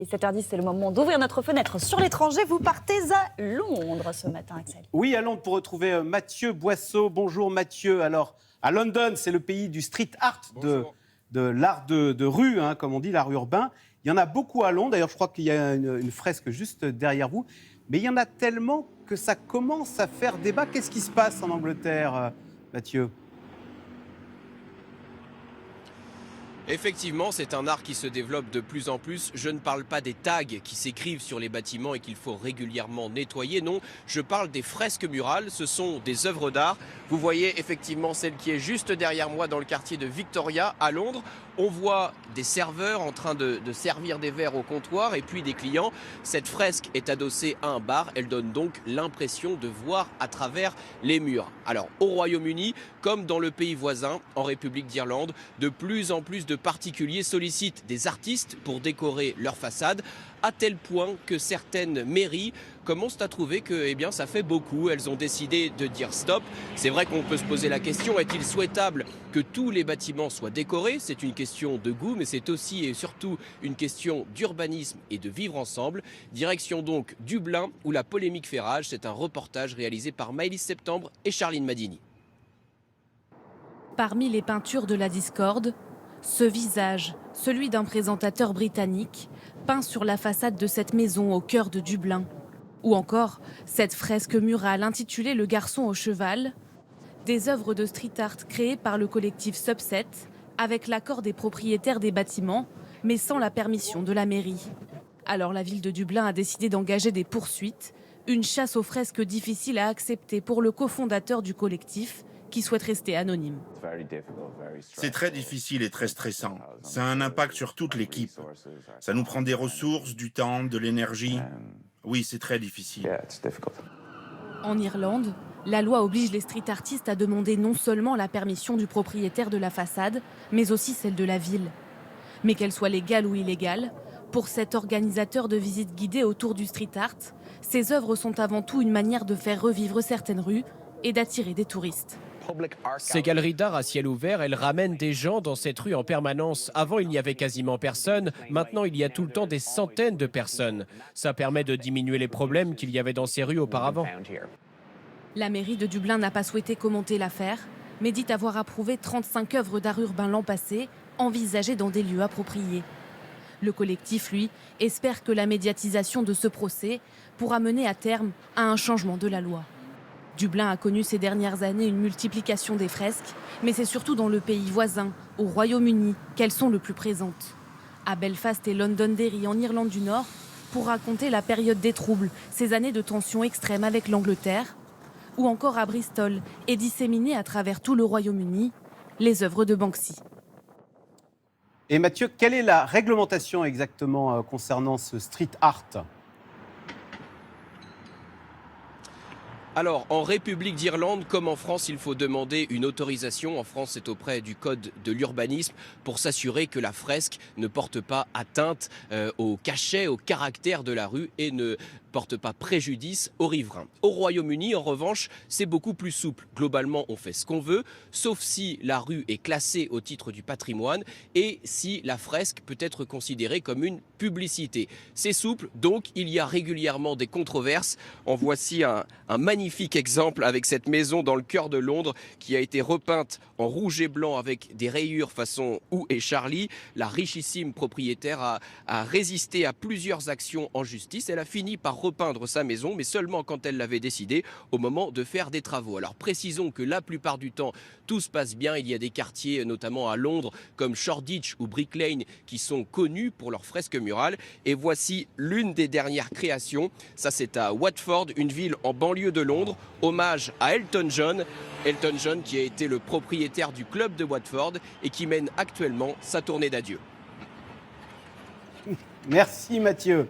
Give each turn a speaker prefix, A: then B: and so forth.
A: Et 7h10, c'est le moment d'ouvrir notre fenêtre sur l'étranger. Vous partez à Londres ce matin, Axel.
B: Oui, à Londres pour retrouver Mathieu Boisseau. Bonjour Mathieu. Alors, à London, c'est le pays du street art, de l'art de rue, comme on dit, l'art urbain. Il y en a beaucoup à Londres. D'ailleurs, je crois qu'il y a une fresque juste derrière vous. Mais il y en a tellement que ça commence à faire débat. Qu'est-ce qui se passe en Angleterre, Mathieu ?
C: Effectivement, c'est un art qui se développe de plus en plus. Je ne parle pas des tags qui s'écrivent sur les bâtiments et qu'il faut régulièrement nettoyer. Non, je parle des fresques murales. Ce sont des œuvres d'art. Vous voyez effectivement celle qui est juste derrière moi dans le quartier de Victoria à Londres. On voit des serveurs en train de servir des verres au comptoir et puis des clients. Cette fresque est adossée à un bar. Elle donne donc l'impression de voir à travers les murs. Alors, au Royaume-Uni, comme dans le pays voisin, en République d'Irlande, de plus en plus de particuliers sollicitent des artistes pour décorer leur façade, à tel point que certaines mairies commencent à trouver que ça fait beaucoup. Elles ont décidé de dire stop. C'est vrai qu'on peut se poser la question, est-il souhaitable que tous les bâtiments soient décorés ? C'est une question de goût, mais c'est aussi et surtout une question d'urbanisme et de vivre ensemble. Direction donc Dublin, où la polémique fait rage. C'est un reportage réalisé par Maëlys Septembre et Charline Madini.
D: Parmi les peintures de la discorde, ce visage, celui d'un présentateur britannique, peint sur la façade de cette maison au cœur de Dublin. Ou encore cette fresque murale intitulée « Le garçon au cheval », des œuvres de street art créées par le collectif Subset, avec l'accord des propriétaires des bâtiments, mais sans la permission de la mairie. Alors la ville de Dublin a décidé d'engager des poursuites, une chasse aux fresques difficile à accepter pour le cofondateur du collectif, qui souhaite rester anonyme.
E: C'est très difficile et très stressant. Ça a un impact sur toute l'équipe. Ça nous prend des ressources, du temps, de l'énergie. Oui, c'est très difficile.
D: En Irlande, la loi oblige les street artistes à demander non seulement la permission du propriétaire de la façade, mais aussi celle de la ville. Mais qu'elle soit légale ou illégale, pour cet organisateur de visites guidées autour du street art, ces œuvres sont avant tout une manière de faire revivre certaines rues et d'attirer des touristes.
C: Ces galeries d'art à ciel ouvert, elles ramènent des gens dans cette rue en permanence. Avant, il n'y avait quasiment personne. Maintenant, il y a tout le temps des centaines de personnes. Ça permet de diminuer les problèmes qu'il y avait dans ces rues auparavant.
D: La mairie de Dublin n'a pas souhaité commenter l'affaire, mais dit avoir approuvé 35 œuvres d'art urbain l'an passé, envisagées dans des lieux appropriés. Le collectif, lui, espère que la médiatisation de ce procès pourra mener à terme à un changement de la loi. Dublin a connu ces dernières années une multiplication des fresques, mais c'est surtout dans le pays voisin, au Royaume-Uni, qu'elles sont le plus présentes. À Belfast et Londonderry, en Irlande du Nord, pour raconter la période des troubles, ces années de tensions extrêmes avec l'Angleterre, ou encore à Bristol, et disséminées à travers tout le Royaume-Uni, les œuvres de Banksy.
B: Et Mathieu, quelle est la réglementation exactement concernant ce street art ?
C: Alors, en République d'Irlande, comme en France, il faut demander une autorisation. En France, c'est auprès du Code de l'urbanisme pour s'assurer que la fresque ne porte pas atteinte au cachet, au caractère de la rue et ne porte pas préjudice aux riverains. Au Royaume-Uni, en revanche, c'est beaucoup plus souple. Globalement, on fait ce qu'on veut, sauf si la rue est classée au titre du patrimoine et si la fresque peut être considérée comme une publicité. C'est souple, donc il y a régulièrement des controverses. En voici un magnifique exemple avec cette maison dans le cœur de Londres qui a été repeinte en rouge et blanc avec des rayures façon Où est Charlie. La richissime propriétaire a résisté à plusieurs actions en justice. Elle a fini par repeindre sa maison, mais seulement quand elle l'avait décidé, au moment de faire des travaux. Alors précisons que la plupart du temps, tout se passe bien. Il y a des quartiers, notamment à Londres, comme Shoreditch ou Brick Lane, qui sont connus pour leurs fresques murales. Et voici l'une des dernières créations. Ça, c'est à Watford, une ville en banlieue de Londres. Hommage à Elton John. Elton John qui a été le propriétaire du club de Watford et qui mène actuellement sa tournée d'adieu.
B: Merci Mathieu.